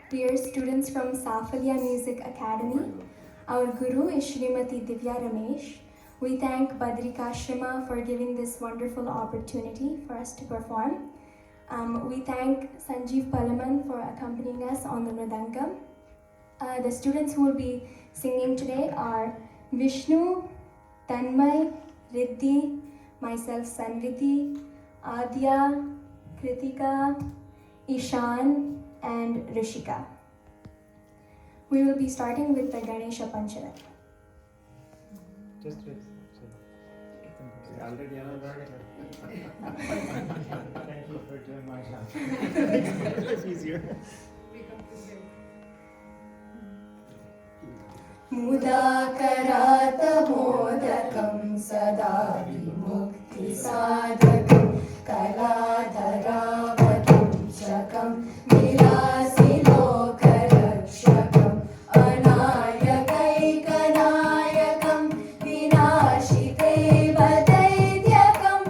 Dear students from Safalya Music Academy, our guru is Shrimati Divya Ramesh. We thank Badrikashrama for giving this wonderful opportunity for us to perform. We thank Sanjeev Palaman for accompanying us on the Mridangam. The students who will be singing today are Vishnu, Tanmay, Riddhi, myself Sanriddhi, Adya, Kritika, Ishan, and Rishika. We will be starting with the Ganesha Panchara. Just wait. Already learning. Thank you for doing my job. It's easier. मुदाकरात् मोदकं सदा विमुक्तिसाधकं कलाधरावतंशकं विलासिलोकरक्षकम् अनायकैकनायकं विनाशितेव दैत्यकं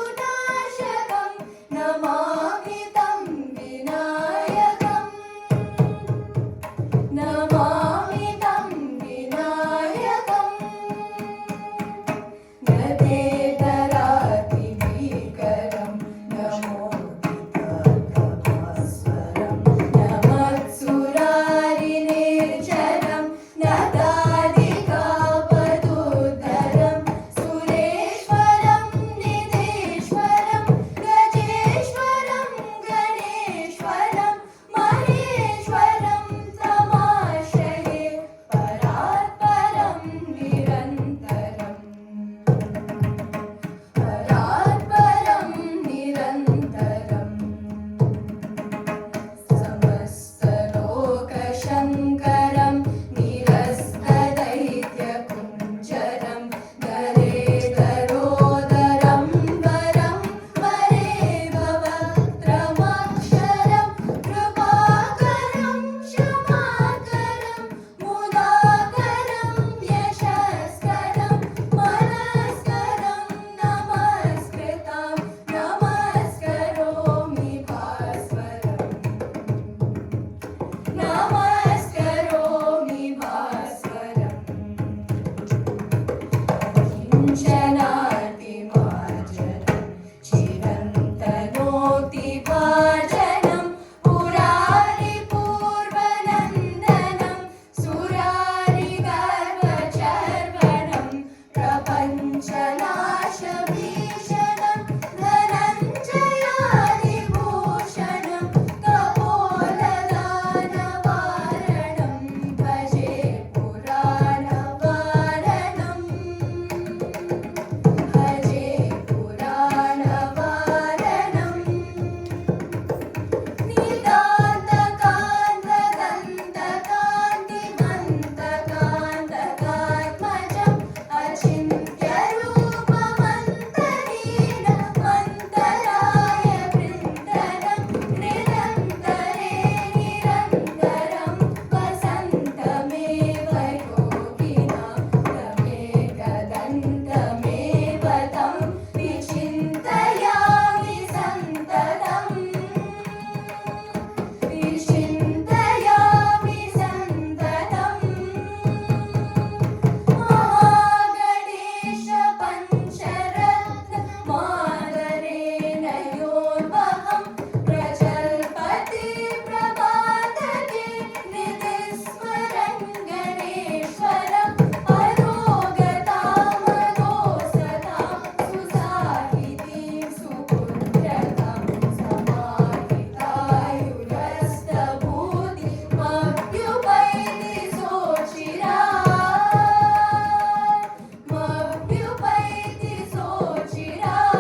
नताशुभाशुनाशकं नमामि तं विनायकम् नमामि तं विनायकम् नदेतरातिभीकरं नमोदितकभास्वरं नमत्सुरारिनिर्जरं नदादिकापदुद्धरं सुरेश्वरं निधीश्वरं गजेश्वरं गणेश्वरं महेश्वरं तमाश्रये परात्परं निरन्तरम् परात्परं निरन्तरम् समस्तलोकशङ्करं निरस्तदैत्यकुञ्जरं दरेदरोदरं वरं वरेवक्त्रमक्षरं कृपाकरं क्षमाकरं मुदाकरं यशस्करं मनस्करं नमस्कृतं नमस्करोमि भास्वरम् नमस्करोमि भास्वरम् किञ्चनातिमार्जनं चिरन्तनोतिभाजनं पुरारिपूर्वनन्दनं सुरारिगर्वचर्वणं प्रपञ्चनाशभीषणं धनञ्जयादिभूषणं कपोलदानवारणं भजे पुराणवारणम् भजे पुराणवारणम् नितान्तकान्तदन्तकान्तिमन्तकान्तकात्मजम् अचिन्त्यरूपमन्तहीनमन्तराय वृन्दनं निरन्तरे निरन्तरं वसन्तमेव योगिनां तमेकदन्तमेव तं विचिन्तयामि सन्ततम् विचिन्तयामि सन्ततम् Mahaganesh पञ्चरत्न मादरेण योर्वहं प्रजल्पति प्रभातके निधिस्मरं गणेश्वरम् अरोगतामदोसतां सुसाहितीं सुपुत्रतां समाहितायुरस्तभूतिमभ्युपैति सोचिरात् मभ्युपैति सोचिरात्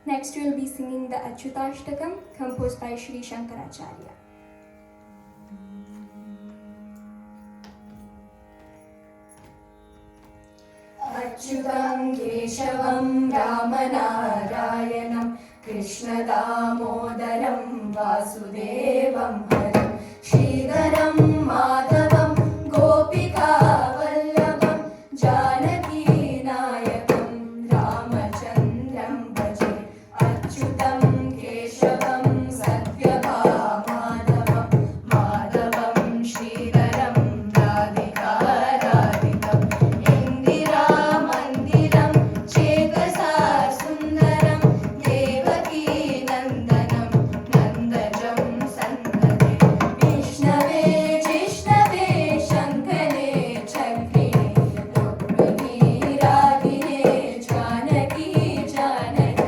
Next, we will be singing the Achyutashtakam composed by Sri Shankaracharya. अच्युतं केशवं रामनारायणं कृष्णदामोदरं वासुदेवं हरं श्रीधरं माधवं गोपिकावल्लभं जानकीनायकं रामचन्द्रं भजे अच्युतं केशवं सत्यभामाधवं माधवं श्रीधरं राधिकाराधितं इन्दिरामन्दिरं चेतसा सुन्दरं देवकी नन्दनं नन्दजं सन्तते विष्णवे जिष्णवे शङ्करे चक्रिणे रुक्मिणी रागिणे जानकी जानकी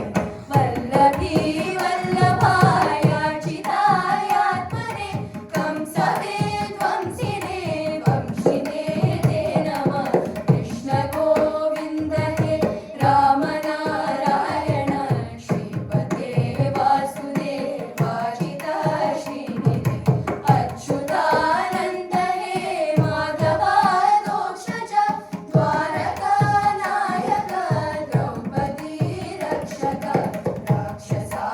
वल्लभी वल्लभायाचितायात्मने कंसवे ध्वंसिने वंशिने ते नमः कृष्ण गोविन्द हे राम नारायण श्रीपते वासुदेवाजिता श्रीनिधे अच्युतानन्द हे माधवादोक्षज द्वारकानायक द्रौपदी रक्षक राक्षसा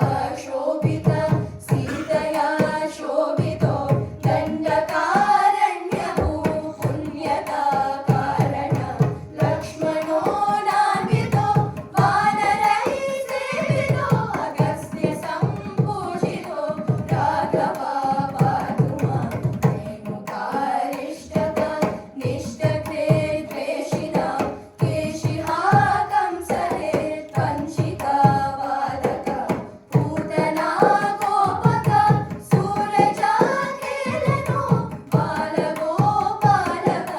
शोभित सीतया शोभितो दण्डकारण्यभू पुण्यदा कारण लक्ष्मणो नान्वितो वानरैः सेवितो अगस्त्य सम्पूजितो राघवा पातु मां रेणुकारिष्टक निष्टके द्वेषिणां केशिहा कंसहे वंशिका वादक पूतना गोपक सूरजाकेलनो बालगोपालक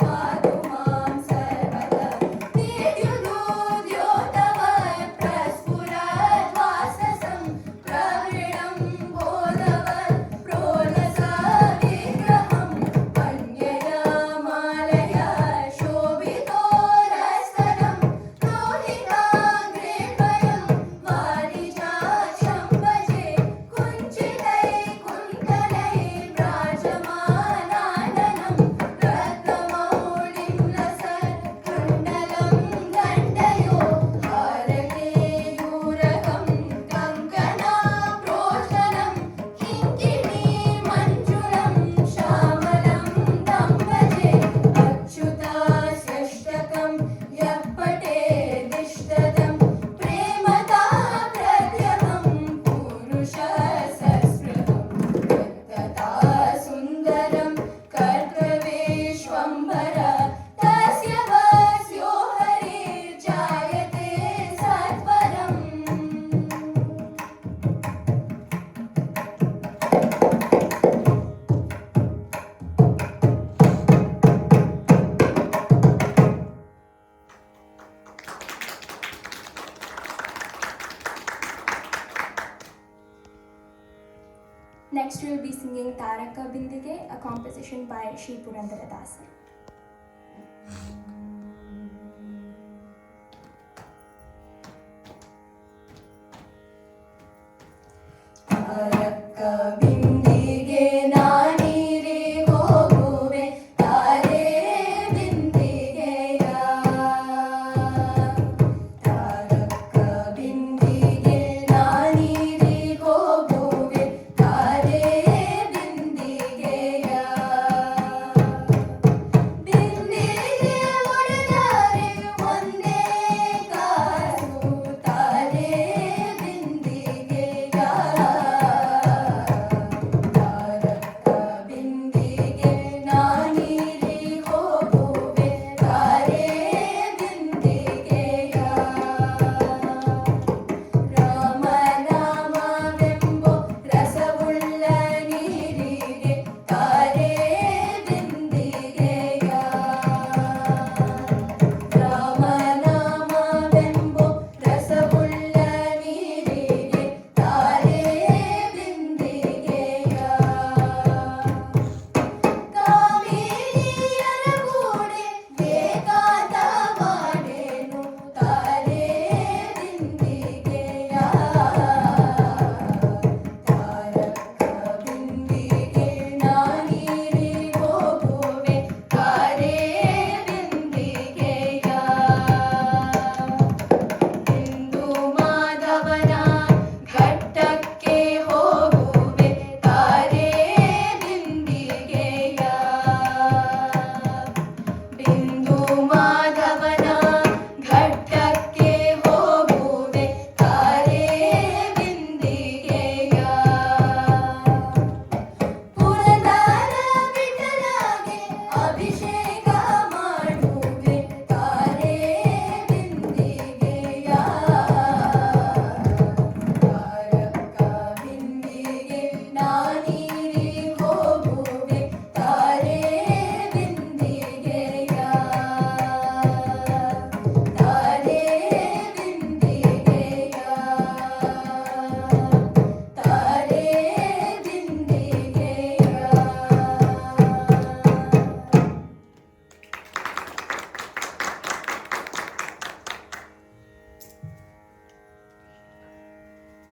पातु मां सर्वदा दीर्घदूद्योतवत् प्रस्फुरद्वाससं प्रहृणं बोधवत् प्रोलसाविग्रहं पन्यमालया शोभितोरस्तनं रोहिताग्रेभयं वारिजाक्षं भजे कुञ्चितैकुन्तलैर्व्राजमानाननं रत्नमौलिं लसत्कुण्डलं दण्डयो हारकेयूरकं कङ्कणाप्रोष्ठनं किङ्किणीमञ्जुलं श्यामलं तं भजे अच्युतास्यष्टकं यः पठेदिष्टदं प्रेमदा प्रत्यहं पुरुषसंस्पृहं यत्तथा सुन्दरं कर्तवेश्वम्बर तस्य वस्यो हरिर्जायते सत्वरम् Next, we will be singing Taraka Bindige, a composition by Shri Purandaradasa. Tarak